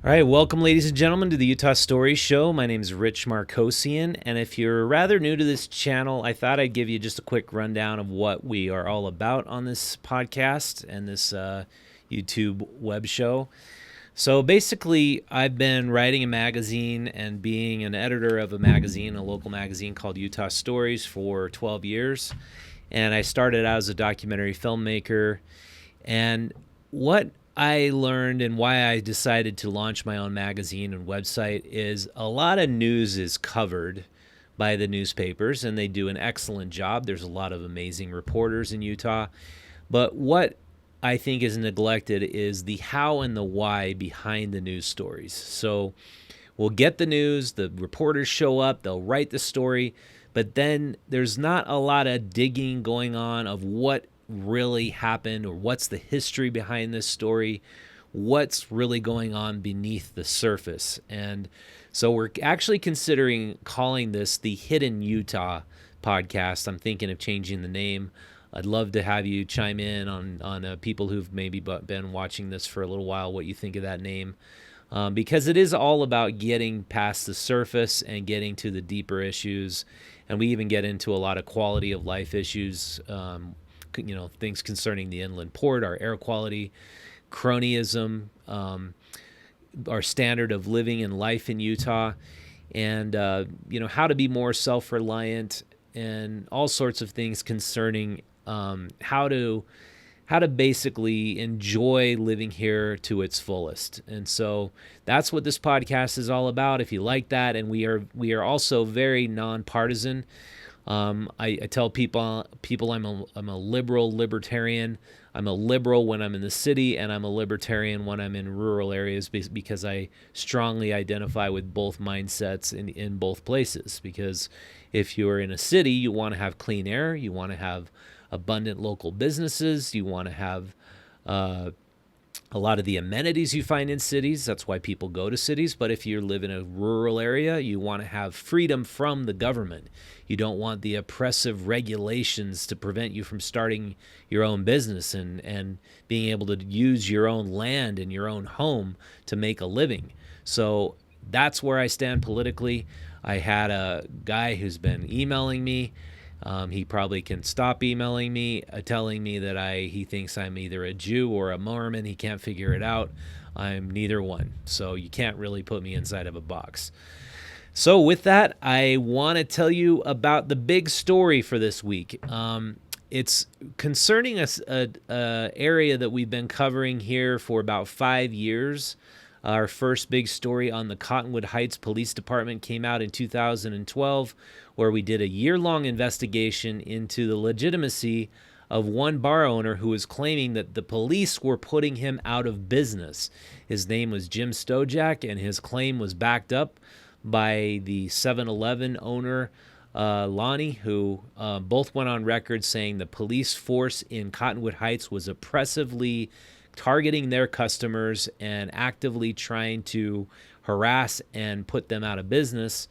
All right, welcome, ladies and gentlemen, to the Utah Story Show. My name is Rich Markosian, and if you're rather new to this channel, I thought I'd give you just a quick rundown of what we are all about on this podcast and this YouTube web show. So basically, I've been writing a magazine and being an editor of a magazine, a local magazine called Utah Stories, for 12 years. And I started out as a documentary filmmaker. And what I learned and why I decided to launch my own magazine and website is a lot of news is covered by the newspapers, and they do an excellent job. There's a lot of amazing reporters in Utah. But what I think is neglected is the how and the why behind the news stories. So we'll get the news, the reporters show up, they'll write the story, but then there's not a lot of digging going on of what really happened or what's the history behind this story, what's really going on beneath the surface. And so we're actually considering calling this the Hidden Utah podcast. I'm thinking of changing the name. I'd love to have you chime in on people who've maybe been watching this for a little while, what you think of that name. Because it is all about getting past the surface and getting to the deeper issues. And we even get into a lot of quality of life issues, things concerning the inland port, our air quality, cronyism, our standard of living and life in Utah, and how to be more self-reliant, and all sorts of things concerning how to basically enjoy living here to its fullest. And so that's what this podcast is all about. If you like that, and we are also very nonpartisan. I tell people I'm a liberal libertarian. I'm a liberal when I'm in the city, and I'm a libertarian when I'm in rural areas, because I strongly identify with both mindsets in both places. Because if you're in a city, you want to have clean air, you want to have abundant local businesses, you want to have a lot of the amenities you find in cities. That's why people go to cities. But if you live in a rural area, you want to have freedom from the government. You don't want the oppressive regulations to prevent you from starting your own business and being able to use your own land and your own home to make a living. So that's where I stand politically. I had a guy who's been emailing me. He probably can stop emailing me, telling me that he thinks I'm either a Jew or a Mormon. He can't figure it out. I'm neither one. So you can't really put me inside of a box. So with that, I want to tell you about the big story for this week. It's concerning a area that we've been covering here for about 5 years. Our first big story on the Cottonwood Heights Police Department came out in 2012, where we did a year-long investigation into the legitimacy of one bar owner who was claiming that the police were putting him out of business. His name was Jim Stojak, and his claim was backed up by the 7-Eleven owner, Lonnie, who both went on record saying the police force in Cottonwood Heights was oppressively targeting their customers and actively trying to harass and put them out of business.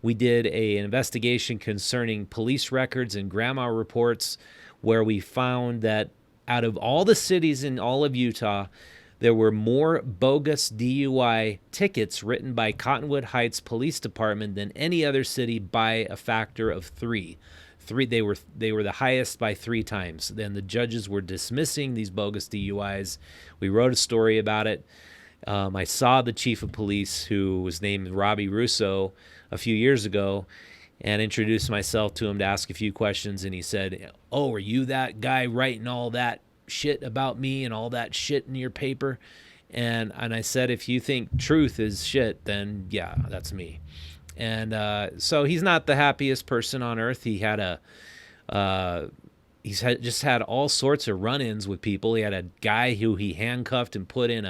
We did an investigation concerning police records and grandma reports, where we found that out of all the cities in all of Utah, there were more bogus DUI tickets written by Cottonwood Heights Police Department than any other city by a factor of 3. They were the highest by 3 times. Then the judges were dismissing these bogus DUIs. We wrote a story about it. I saw the chief of police, who was named Robbie Russo, a few years ago, and introduced myself to him to ask a few questions. And he said, "Oh, are you that guy writing all that shit about me and all that shit in your paper?" And I said, "If you think truth is shit, then yeah, that's me." And so he's not the happiest person on earth. He's just had all sorts of run-ins with people. He had a guy who he handcuffed and put in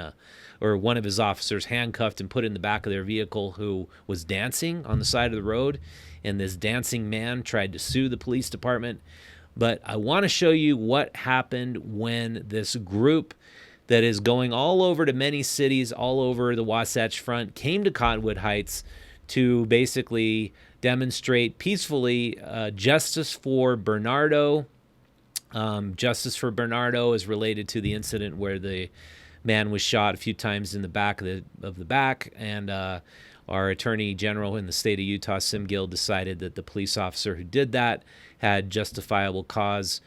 or one of his officers handcuffed and put in the back of their vehicle, who was dancing on the side of the road. And this dancing man tried to sue the police department. But I want to show you what happened when this group that is going all over to many cities all over the Wasatch Front came to Cottonwood Heights to basically demonstrate peacefully justice for Bernardo. Justice for Bernardo is related to the incident where the Man was shot a few times in the back of the back, and our attorney general in the state of Utah, Sim Gill, decided that the police officer who did that had justifiable cause.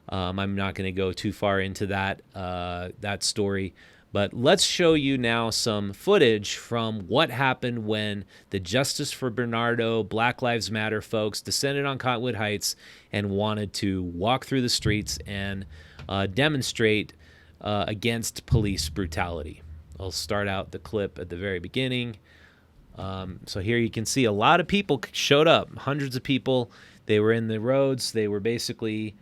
I'm not going to go too far into that story, but let's show you now some footage from what happened when the Justice for Bernardo, Black Lives Matter folks descended on Cottonwood Heights and wanted to walk through the streets and demonstrate against police brutality. I'll start out the clip at the very beginning. So here you can see a lot of people showed up, hundreds of people. They were in the roads. They were basically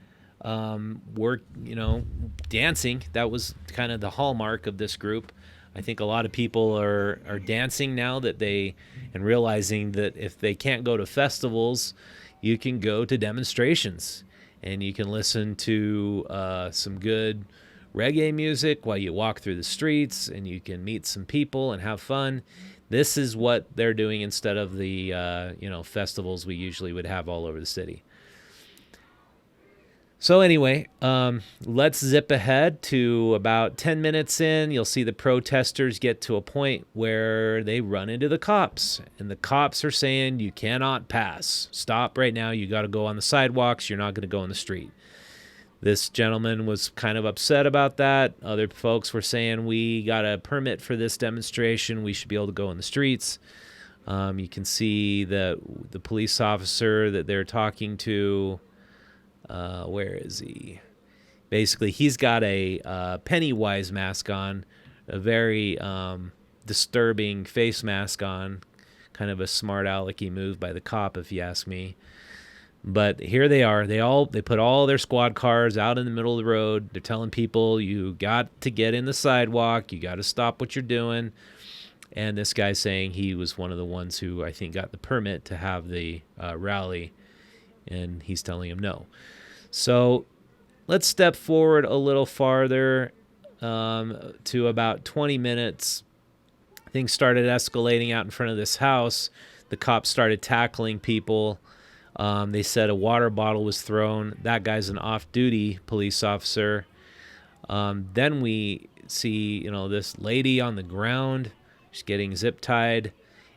dancing. That was kind of the hallmark of this group. I think a lot of people are dancing now and realizing that if they can't go to festivals, you can go to demonstrations and you can listen to some good reggae music while you walk through the streets, and you can meet some people and have fun. This is what they're doing instead of the festivals we usually would have all over the city. So anyway, let's zip ahead to about 10 minutes in. You'll see the protesters get to a point where they run into the cops, and the cops are saying, you cannot pass. Stop right now. You got to go on the sidewalks. You're not going to go in the street. This gentleman was kind of upset about that. Other folks were saying, we got a permit for this demonstration. We should be able to go in the streets. You can see the police officer that they're talking to. Where is he? Basically, he's got a Pennywise mask on, a very disturbing face mask on, kind of a smart alecky move by the cop, if you ask me. But here they are. They put all their squad cars out in the middle of the road. They're telling people, you got to get in the sidewalk. You got to stop what you're doing. And this guy's saying he was one of the ones who I think got the permit to have the rally, and he's telling him no. So let's step forward a little farther to about 20 minutes. Things started escalating out in front of this house. The cops started tackling people. They said a water bottle was thrown. That guy's an off-duty police officer. Then we see, this lady on the ground. She's getting zip-tied.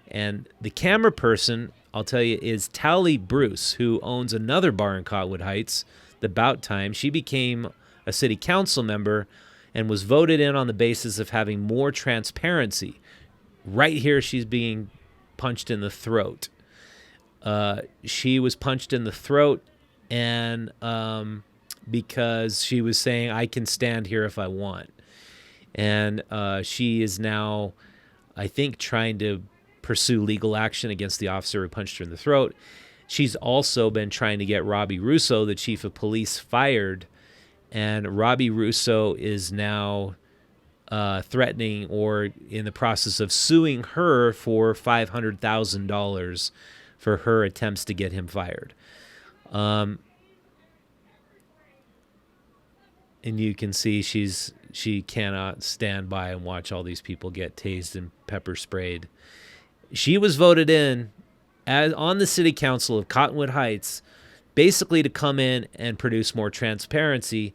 And the camera person, I'll tell you, is Tally Bruce, who owns another bar in Cottonwood Heights, the Bout Time. She became a city council member and was voted in on the basis of having more transparency. Right here, she's being punched in the throat. She was punched in the throat, and because she was saying, I can stand here if I want. And she is now, I think, trying to pursue legal action against the officer who punched her in the throat. She's also been trying to get Robbie Russo, the chief of police, fired. And Robbie Russo is now threatening or in the process of suing her for $500,000 for her attempts to get him fired. And you can see she cannot stand by and watch all these people get tased and pepper sprayed. She was voted in on the city council of Cottonwood Heights basically to come in and produce more transparency.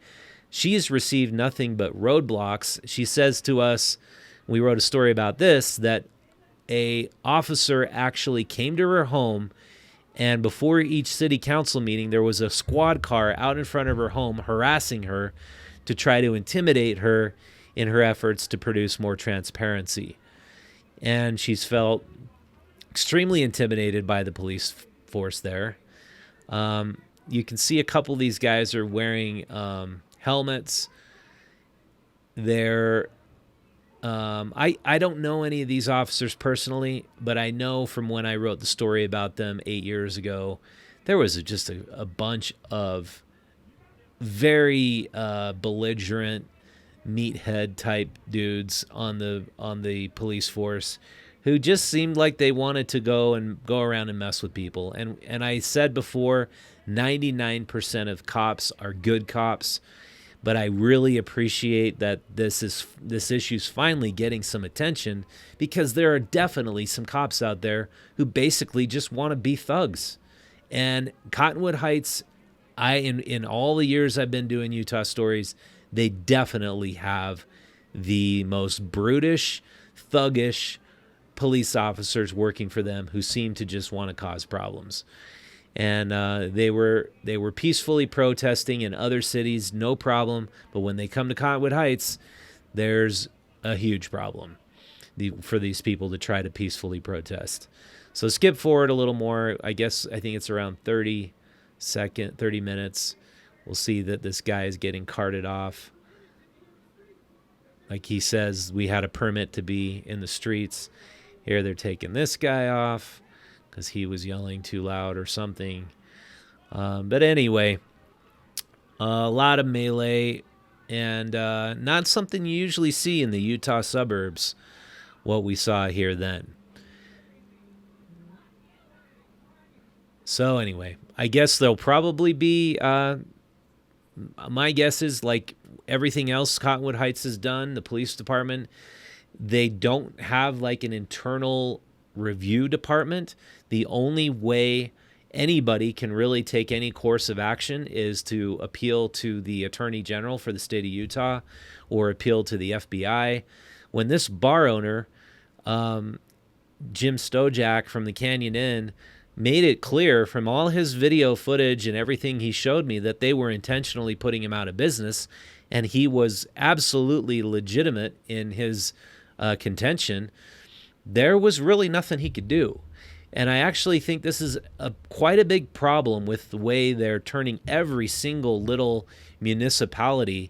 She has received nothing but roadblocks. She says to us, we wrote a story about this, that a officer actually came to her home, and before each city council meeting, there was a squad car out in front of her home harassing her to try to intimidate her in her efforts to produce more transparency. And she's felt extremely intimidated by the police force there. You can see a couple of these guys are wearing helmets. They're I don't know any of these officers personally, but I know from when I wrote the story about them 8 years ago, there was just a bunch of very belligerent meathead type dudes on the police force who just seemed like they wanted to go around and mess with people. And I said before, 99% of cops are good cops. But I really appreciate that this issue's finally getting some attention, because there are definitely some cops out there who basically just want to be thugs. And Cottonwood Heights, in all the years I've been doing Utah stories, they definitely have the most brutish, thuggish police officers working for them who seem to just want to cause problems. And they were peacefully protesting in other cities, no problem. But when they come to Cottonwood Heights, there's a huge problem for these people to try to peacefully protest. So skip forward a little more. I think it's around 30 minutes. We'll see that this guy is getting carted off. Like he says, we had a permit to be in the streets. Here they're taking this guy off because he was yelling too loud or something. But anyway, a lot of melee, and not something you usually see in the Utah suburbs, what we saw here then. So anyway, I guess there'll probably be, my guess is like everything else Cottonwood Heights has done, the police department, they don't have like an internal review department. The only way anybody can really take any course of action is to appeal to the Attorney General for the state of Utah or appeal to the FBI. When this bar owner, Jim Stojak from the Canyon Inn, made it clear from all his video footage and everything he showed me that they were intentionally putting him out of business, and he was absolutely legitimate in his contention, there was really nothing he could do. And I actually think this is quite a big problem with the way they're turning every single little municipality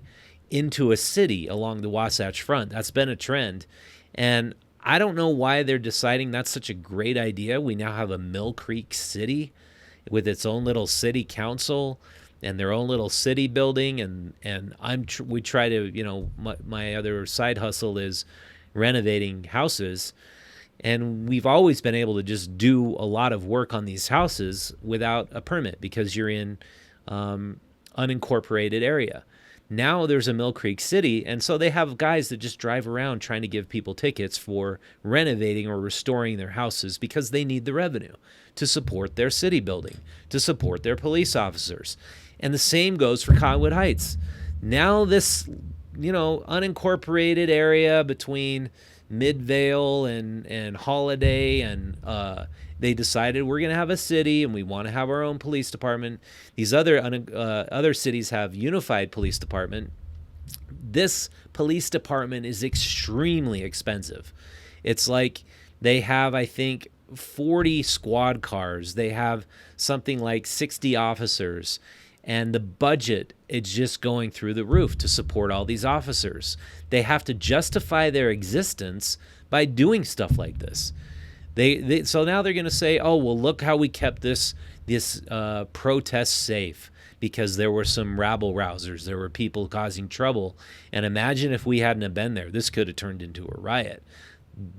into a city along the Wasatch Front. That's been a trend. And I don't know why they're deciding that's such a great idea. We now have a Mill Creek city with its own little city council and their own little city building. And we try to, my other side hustle is renovating houses. And we've always been able to just do a lot of work on these houses without a permit because you're in unincorporated area. Now there's a Mill Creek city, and so they have guys that just drive around trying to give people tickets for renovating or restoring their houses because they need the revenue to support their city building, to support their police officers. And the same goes for Cottonwood Heights. Now this, unincorporated area between Midvale and Holiday, and they decided we're going to have a city and we want to have our own police department. These other cities have unified police department. This police department is extremely expensive. It's like they have, I think, 40 squad cars. They have something like 60 officers. And the budget is just going through the roof to support all these officers. They have to justify their existence by doing stuff like this. So now they're going to say, oh, well, look how we kept this protest safe because there were some rabble-rousers. There were people causing trouble. And imagine if we hadn't have been there. This could have turned into a riot.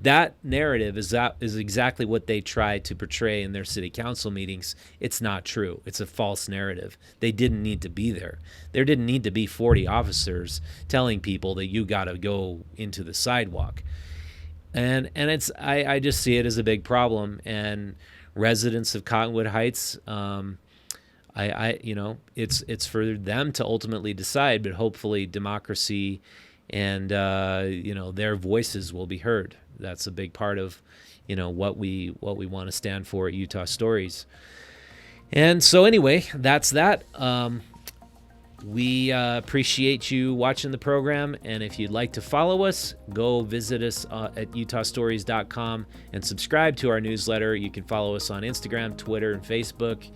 That narrative is exactly what they try to portray in their city council meetings. It's not true. It's a false narrative. They didn't need to be there. There didn't need to be 40 officers telling people that you got to go into the sidewalk. And I just see it as a big problem. And residents of Cottonwood Heights, it's for them to ultimately decide, but hopefully democracy and their voices will be heard. That's a big part of what we want to stand for at Utah Stories. And so anyway, that's that. We appreciate you watching the program, and if you'd like to follow us, go visit us at utahstories.com and subscribe to our newsletter. You can follow us on Instagram, Twitter, and Facebook.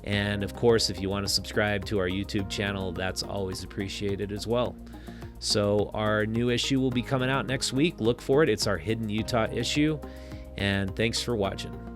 And of course, if you want to subscribe to our YouTube channel, that's always appreciated as well. So our new issue will be coming out next week. Look for it. It's our Hidden Utah issue. And thanks for watching.